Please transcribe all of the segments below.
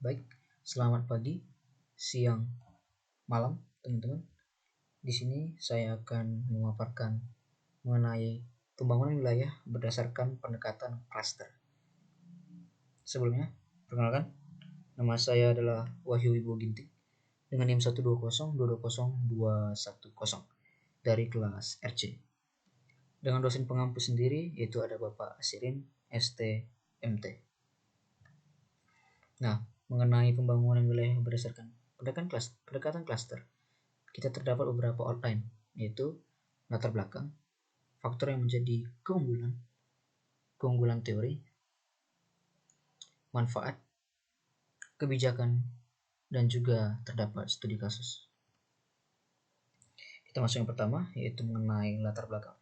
Baik, selamat pagi, siang, malam, teman-teman. Di sini saya akan memaparkan mengenai pembangunan wilayah berdasarkan pendekatan klaster. Sebelumnya, perkenalkan, nama saya adalah Wahyu Wibowo Ginting dengan NIM 120220210 dari kelas RC. Dengan dosen pengampu sendiri yaitu ada Bapak Asirin ST.MT. Nah, mengenai pembangunan wilayah berdasarkan pendekatan klaster, kita terdapat beberapa outline, yaitu latar belakang, faktor yang menjadi keunggulan teori, manfaat, kebijakan, dan juga terdapat studi kasus. Kita masuk yang pertama, yaitu mengenai latar belakang.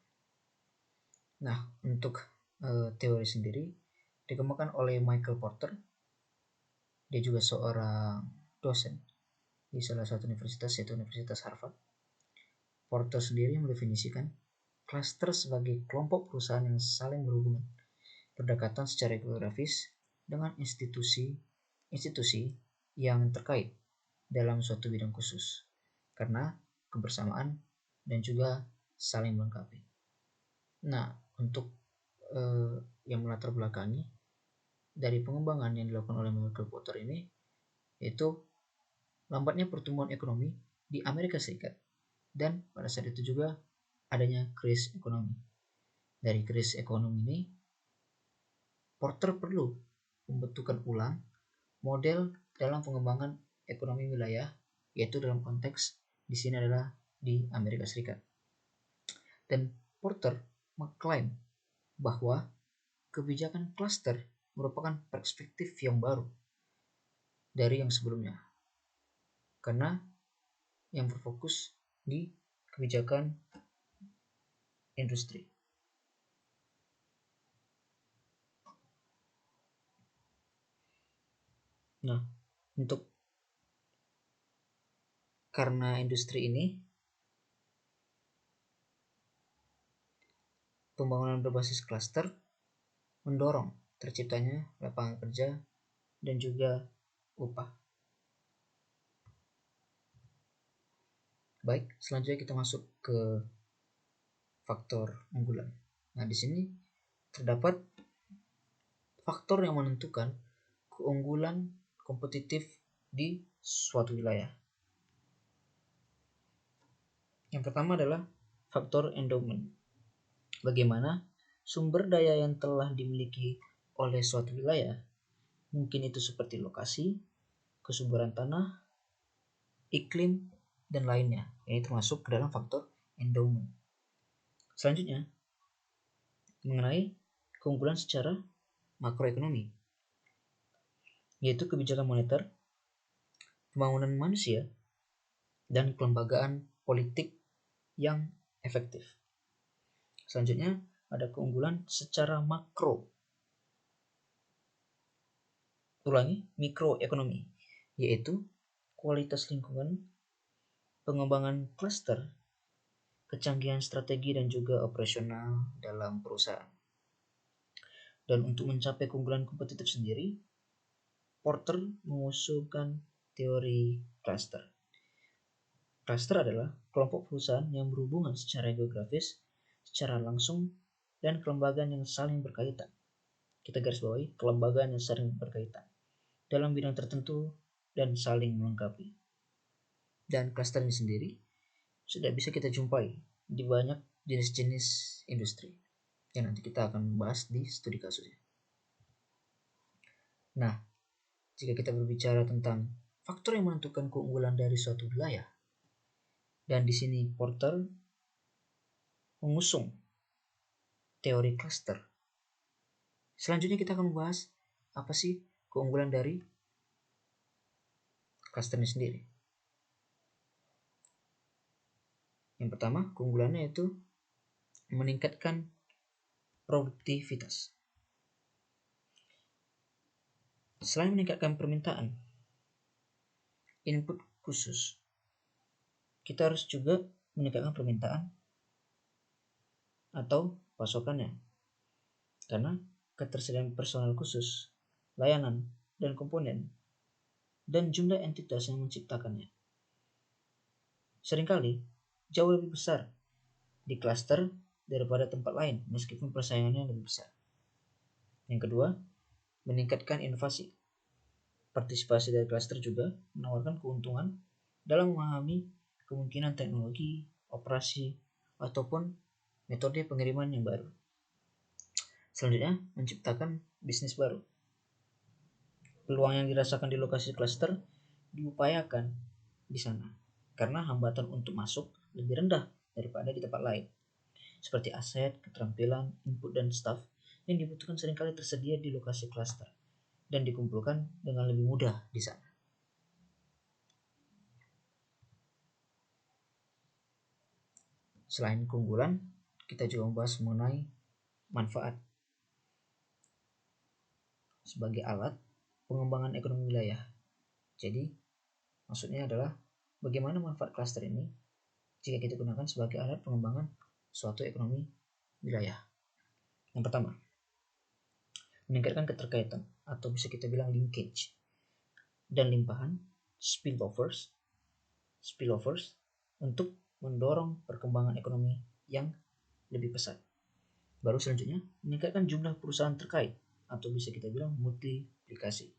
Nah, untuk teori sendiri dikembangkan oleh Michael Porter. Dia juga seorang dosen di salah satu universitas, yaitu Universitas Harvard. Porter sendiri mendefinisikan klaster sebagai kelompok perusahaan yang saling berhubungan, berdekatan secara geografis dengan institusi yang terkait dalam suatu bidang khusus, karena kebersamaan dan juga saling melengkapi. Nah, untuk yang melatar belakangi dari pengembangan yang dilakukan oleh Michael Porter ini, yaitu lambatnya pertumbuhan ekonomi di Amerika Serikat, dan pada saat itu juga adanya krisis ekonomi. Dari krisis ekonomi ini, Porter perlu membentukkan ulang model dalam pengembangan ekonomi wilayah, yaitu dalam konteks di sini adalah di Amerika Serikat. Dan Porter mengklaim bahwa kebijakan klaster merupakan perspektif yang baru dari yang sebelumnya, karena yang berfokus di kebijakan industri. Nah, untuk karena industri ini, pembangunan berbasis klaster mendorong terciptanya lapangan kerja dan juga upah. Baik, selanjutnya kita masuk ke faktor unggulan. Nah, di sini terdapat faktor yang menentukan keunggulan kompetitif di suatu wilayah. Yang pertama adalah faktor endowment. Bagaimana sumber daya yang telah dimiliki oleh suatu wilayah, mungkin itu seperti lokasi, kesuburan tanah, iklim, dan lainnya. Ini termasuk ke dalam faktor endowment. Selanjutnya, mengenai keunggulan secara makroekonomi, yaitu kebijakan moneter, pembangunan manusia, dan kelembagaan politik yang efektif. Selanjutnya, ada keunggulan secara mikroekonomi, yaitu kualitas lingkungan, pengembangan klaster, kecanggihan strategi dan juga operasional dalam perusahaan. Dan untuk mencapai keunggulan kompetitif sendiri, Porter mengusulkan teori klaster. Klaster adalah kelompok perusahaan yang berhubungan secara geografis, secara langsung, dan kelembagaan yang saling berkaitan. Kita garis bawahi kelembagaan yang saling berkaitan dalam bidang tertentu dan saling melengkapi. Dan klaster ini sendiri sudah bisa kita jumpai di banyak jenis-jenis industri yang nanti kita akan bahas di studi kasusnya. Nah, jika kita berbicara tentang faktor yang menentukan keunggulan dari suatu wilayah, dan di sini Porter mengusung teori klaster. Selanjutnya kita akan membahas apa sih keunggulan dari klaster ini sendiri. Yang pertama, keunggulannya yaitu meningkatkan produktivitas. Selain meningkatkan permintaan input khusus, kita harus juga meningkatkan permintaan atau pasokannya, karena ketersediaan personal khusus, layanan, dan komponen dan jumlah entitas yang menciptakannya. Seringkali jauh lebih besar di klaster daripada tempat lain meskipun persaingannya lebih besar. Yang kedua, meningkatkan inovasi. Partisipasi dari klaster juga menawarkan keuntungan dalam memahami kemungkinan teknologi, operasi, ataupun metode pengiriman yang baru. Selanjutnya, menciptakan bisnis baru. Peluang yang dirasakan di lokasi klaster diupayakan di sana karena hambatan untuk masuk lebih rendah daripada di tempat lain. Seperti aset, keterampilan, input, dan staff yang dibutuhkan seringkali tersedia di lokasi klaster dan dikumpulkan dengan lebih mudah di sana. Selain keunggulan, kita juga membahas mengenai manfaat sebagai alat pengembangan ekonomi wilayah. Jadi, maksudnya adalah bagaimana manfaat klaster ini jika kita gunakan sebagai alat pengembangan suatu ekonomi wilayah. Yang pertama, meningkatkan keterkaitan atau bisa kita bilang linkage dan limpahan spillovers untuk mendorong perkembangan ekonomi yang lebih pesat. Baru selanjutnya, meningkatkan jumlah perusahaan terkait atau bisa kita bilang multiplikasi.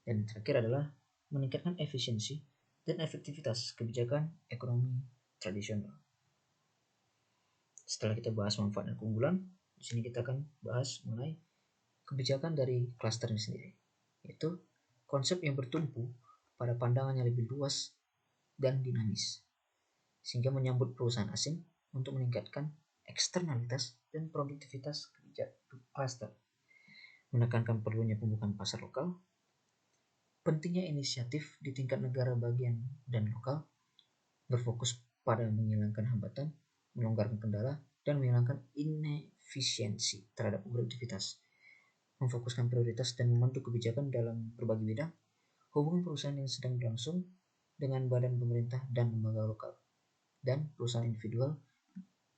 Dan terakhir adalah meningkatkan efisiensi dan efektivitas kebijakan ekonomi tradisional. Setelah kita bahas manfaat dan keunggulan, di sini kita akan bahas mengenai kebijakan dari klaster ini sendiri, yaitu konsep yang bertumpu pada pandangan yang lebih luas dan dinamis, sehingga menyambut perusahaan asing untuk meningkatkan eksternalitas dan produktivitas kebijakan klaster, menekankan perlunya pembukaan pasar lokal, pentingnya inisiatif di tingkat negara bagian dan lokal, berfokus pada menghilangkan hambatan, melonggarkan kendala, dan menghilangkan inefisiensi terhadap produktivitas, memfokuskan prioritas dan membantu kebijakan dalam berbagai bidang, hubungan perusahaan yang sedang berlangsung dengan badan pemerintah dan lembaga lokal, dan perusahaan individual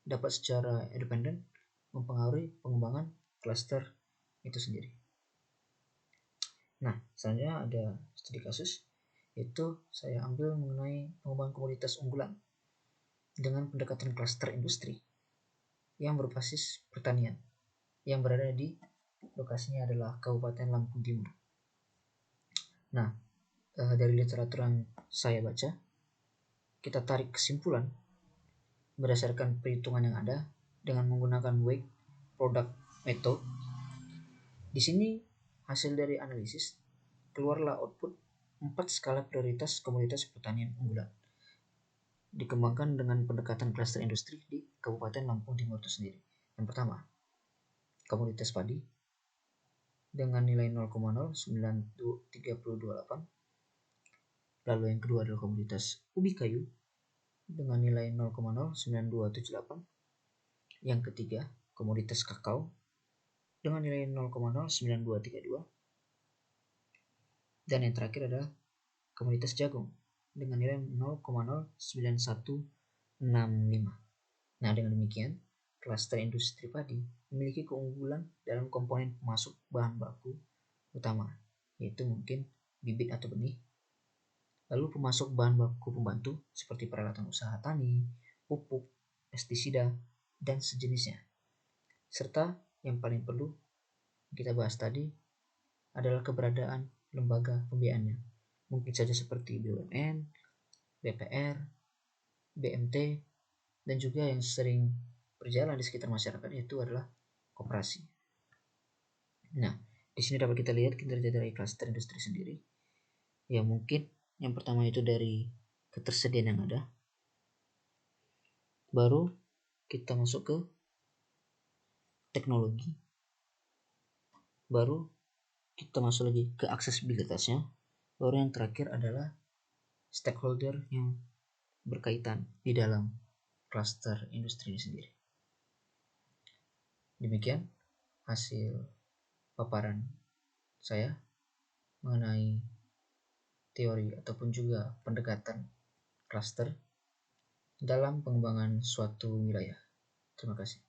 dapat secara independen mempengaruhi pengembangan klaster itu sendiri. Nah, selanjutnya ada studi kasus, yaitu saya ambil mengenai pengembangan komoditas unggulan dengan pendekatan klaster industri yang berbasis pertanian yang berada di lokasinya adalah Kabupaten Lampung Timur. Nah, dari literatur yang saya baca, kita tarik kesimpulan berdasarkan perhitungan yang ada dengan menggunakan weight product method. Di sini hasil dari analisis keluarlah output 4 skala prioritas komoditas pertanian unggulan dikembangkan dengan pendekatan klaster industri di Kabupaten Lampung Timur itu sendiri. Yang pertama, komoditas padi dengan nilai 0,09328. Lalu yang kedua adalah komoditas ubi kayu dengan nilai 0,09278. Yang ketiga, komoditas kakao dengan nilai 0,09232. Dan yang terakhir adalah komoditas jagung dengan nilai 0,09165. Nah, dengan demikian, klaster industri padi memiliki keunggulan dalam komponen pemasuk bahan baku utama, yaitu mungkin bibit atau benih, lalu pemasok bahan baku pembantu seperti peralatan usaha tani, pupuk, pestisida, dan sejenisnya. Serta yang paling perlu kita bahas tadi adalah keberadaan lembaga pembiayaannya. Mungkin saja seperti BUMN, BPR, BMT, dan juga yang sering berjalan di sekitar masyarakat itu adalah koperasi. Nah, di sini dapat kita lihat kinerja dari klaster industri sendiri. Ya, mungkin yang pertama itu dari ketersediaan yang ada. Baru kita masuk ke teknologi. Baru kita masuk lagi ke aksesibilitasnya. Baru yang terakhir adalah stakeholder yang berkaitan di dalam klaster industri ini sendiri. Demikian hasil paparan saya mengenai teori ataupun juga pendekatan klaster dalam pengembangan suatu wilayah. Terima kasih.